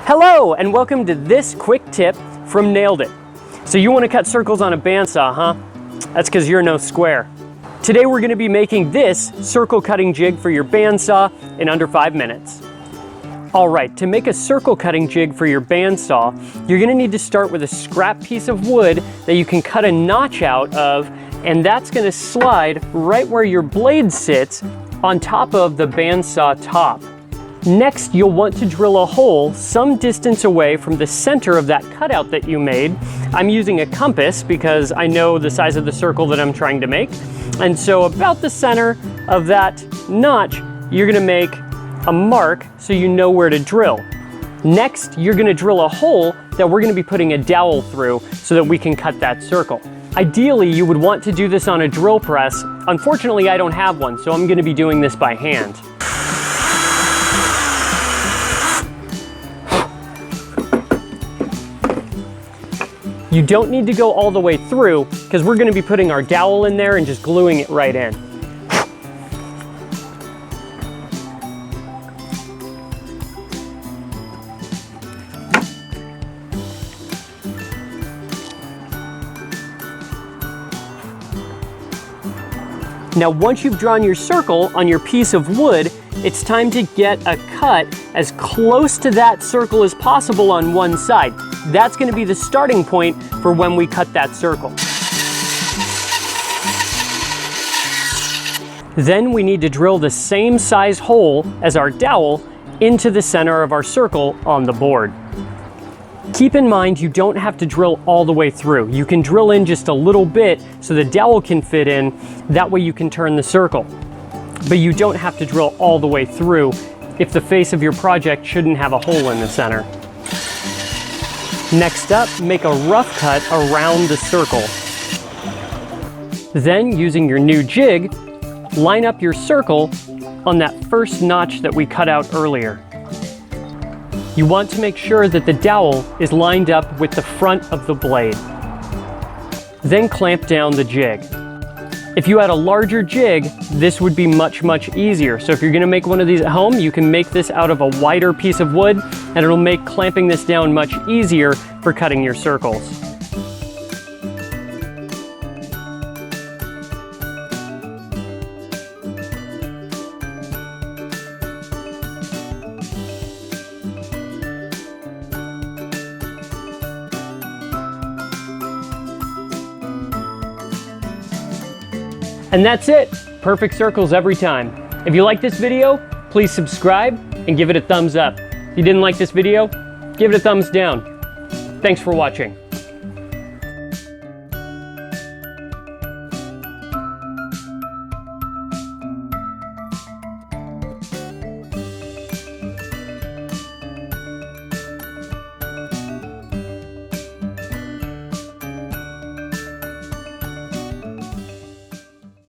Hello, and welcome to this quick tip from Nailed It. So you want to cut circles on a bandsaw, huh? That's because you're no square. Today we're going to be making this circle cutting jig for your bandsaw in under 5 minutes. Alright, to make a circle cutting jig for your bandsaw, you're going to need to start with a scrap piece of wood that you can cut a notch out of, and that's going to slide right where your blade sits on top of the bandsaw top. Next, you'll want to drill a hole some distance away from the center of that cutout that you made. I'm using a compass because I know the size of the circle that I'm trying to make. And so about the center of that notch, you're going to make a mark so you know where to drill. Next, you're going to drill a hole that we're going to be putting a dowel through so that we can cut that circle. Ideally, you would want to do this on a drill press. Unfortunately, I don't have one, so I'm going to be doing this by hand. You don't need to go all the way through because we're going to be putting our dowel in there and just gluing it right in. Now, once you've drawn your circle on your piece of wood, it's time to get a cut as close to that circle as possible on one side. That's going to be the starting point for when we cut that circle. Then we need to drill the same size hole as our dowel into the center of our circle on the board. Keep in mind you don't have to drill all the way through. You can drill in just a little bit so the dowel can fit in. That way you can turn the circle. But you don't have to drill all the way through if the face of your project shouldn't have a hole in the center. Next up, make a rough cut around the circle. Then, using your new jig, line up your circle on that first notch that we cut out earlier. You want to make sure that the dowel is lined up with the front of the blade. Then clamp down the jig. If you had a larger jig, this would be much easier. So if you're going to make one of these at home, you can make this out of a wider piece of wood, and it'll make clamping this down much easier for cutting your circles. And that's it. Perfect circles every time. If you like this video, please subscribe and give it a thumbs up. If you didn't like this video, give it a thumbs down. Thanks for watching.